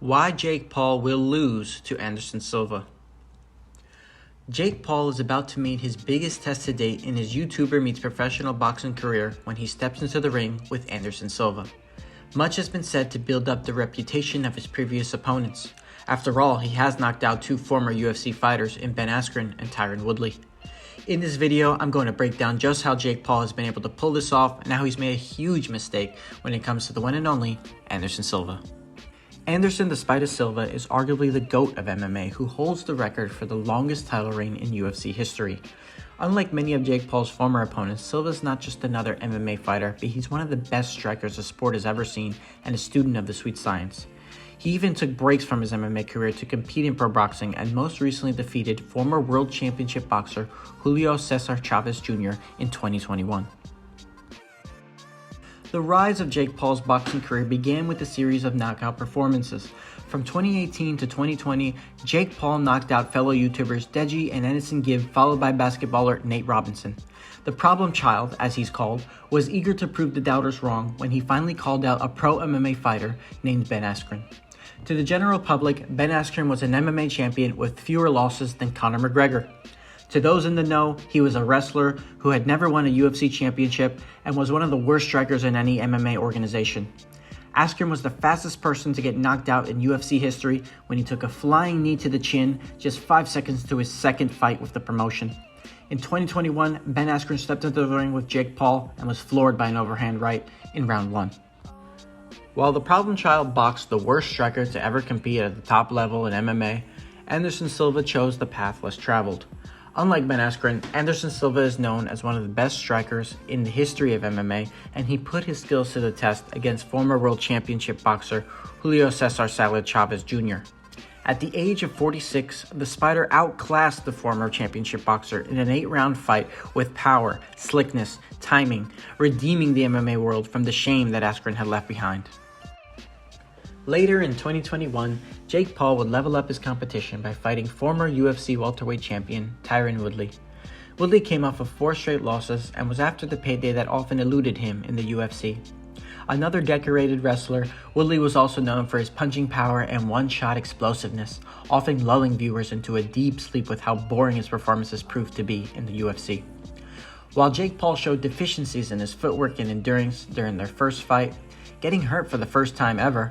Why Jake Paul will lose to Anderson Silva. Jake Paul is about to meet his biggest test to date in his YouTuber meets professional boxing career when he steps into the ring with Anderson Silva. Much has been said to build up the reputation of his previous opponents. After all, he has knocked out two former UFC fighters in Ben Askren and Tyron Woodley. In this video, I'm going to break down just how Jake Paul has been able to pull this off and how he's made a huge mistake when it comes to the one and only Anderson Silva. Anderson the Spider Silva is arguably the GOAT of MMA who holds the record for the longest title reign in UFC history. Unlike many of Jake Paul's former opponents, Silva is not just another MMA fighter, but he's one of the best strikers the sport has ever seen and a student of the sweet science. He even took breaks from his MMA career to compete in pro boxing and most recently defeated former world championship boxer Julio Cesar Chavez Jr. in 2021. The rise of Jake Paul's boxing career began with a series of knockout performances. From 2018 to 2020, Jake Paul knocked out fellow YouTubers Deji and Anderson Gibb, followed by basketballer Nate Robinson. The problem child, as he's called, was eager to prove the doubters wrong when he finally called out a pro MMA fighter named Ben Askren. To the general public, Ben Askren was an MMA champion with fewer losses than Conor McGregor. To those in the know, he was a wrestler who had never won a UFC championship and was one of the worst strikers in any MMA organization. Askren was the fastest person to get knocked out in UFC history when he took a flying knee to the chin just 5 seconds to his second fight with the promotion. In 2021, Ben Askren stepped into the ring with Jake Paul and was floored by an overhand right in round 1. While the problem child boxed the worst striker to ever compete at the top level in MMA, Anderson Silva chose the path less traveled. Unlike Ben Askren, Anderson Silva is known as one of the best strikers in the history of MMA, and he put his skills to the test against former world championship boxer Julio Cesar Chavez Jr. At the age of 46, the Spider outclassed the former championship boxer in an 8-round fight with power, slickness, timing, redeeming the MMA world from the shame that Askren had left behind. Later in 2021, Jake Paul would level up his competition by fighting former UFC welterweight champion Tyron Woodley. Woodley came off of 4 straight losses and was after the payday that often eluded him in the UFC. Another decorated wrestler, Woodley was also known for his punching power and one-shot explosiveness, often lulling viewers into a deep sleep with how boring his performances proved to be in the UFC. While Jake Paul showed deficiencies in his footwork and endurance during their first fight, getting hurt for the first time ever,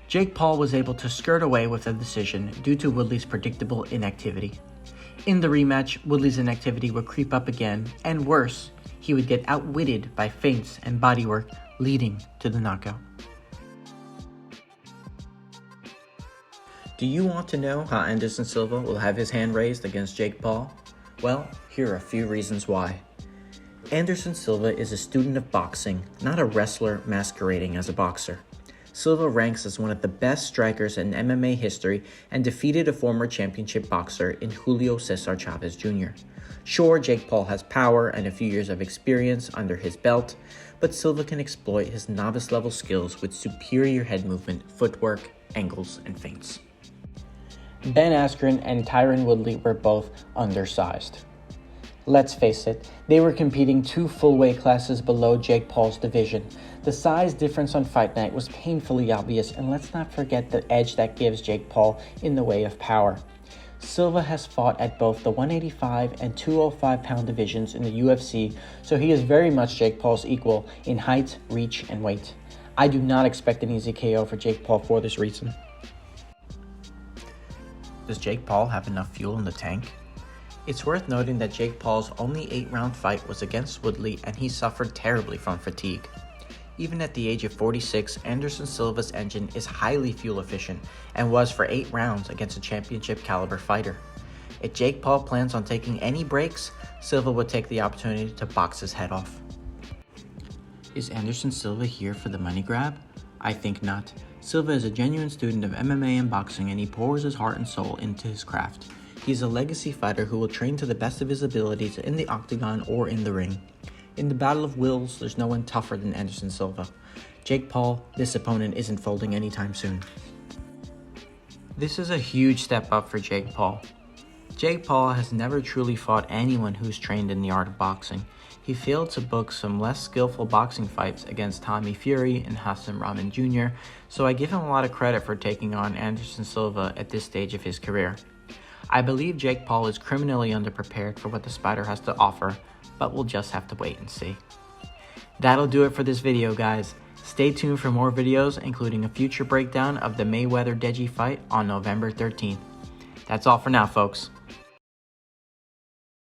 Jake Paul was able to skirt away with the decision due to Woodley's predictable inactivity. In the rematch, Woodley's inactivity would creep up again, and worse, he would get outwitted by feints and bodywork, leading to the knockout. Do you want to know how Anderson Silva will have his hand raised against Jake Paul? Well, here are a few reasons why. Anderson Silva is a student of boxing, not a wrestler masquerading as a boxer. Silva ranks as one of the best strikers in MMA history and defeated a former championship boxer in Julio Cesar Chavez Jr. Sure, Jake Paul has power and a few years of experience under his belt, but Silva can exploit his novice-level skills with superior head movement, footwork, angles, and feints. Ben Askren and Tyron Woodley were both undersized. Let's face it, they were competing 2 full weight classes below Jake Paul's division. The size difference on fight night was painfully obvious, and let's not forget the edge that gives Jake Paul in the way of power. Silva has fought at both the 185 and 205 pound divisions in the UFC, so he is very much Jake Paul's equal in height, reach, and weight. I do not expect an easy KO for Jake Paul for this reason. Does Jake Paul have enough fuel in the tank? It's worth noting that Jake Paul's only 8-round fight was against Woodley and he suffered terribly from fatigue. Even at the age of 46, Anderson Silva's engine is highly fuel efficient and was for 8 rounds against a championship caliber fighter. If Jake Paul plans on taking any breaks, Silva would take the opportunity to box his head off. Is Anderson Silva here for the money grab? I think not. Silva is a genuine student of MMA and boxing and he pours his heart and soul into his craft. He's a legacy fighter who will train to the best of his abilities in the octagon or in the ring. In the battle of wills, there's no one tougher than Anderson Silva. Jake Paul, this opponent isn't folding anytime soon. This is a huge step up for Jake Paul. Jake Paul has never truly fought anyone who's trained in the art of boxing. he failed to book some less skillful boxing fights against Tommy Fury and Hassan Rahman Jr., so I give him a lot of credit for taking on Anderson Silva at this stage of his career. I believe Jake Paul is criminally underprepared for what the Spider has to offer, but we'll just have to wait and see. That'll do it for this video, guys. Stay tuned for more videos, including a future breakdown of the Mayweather-Deji fight on November 13th. That's all for now, folks.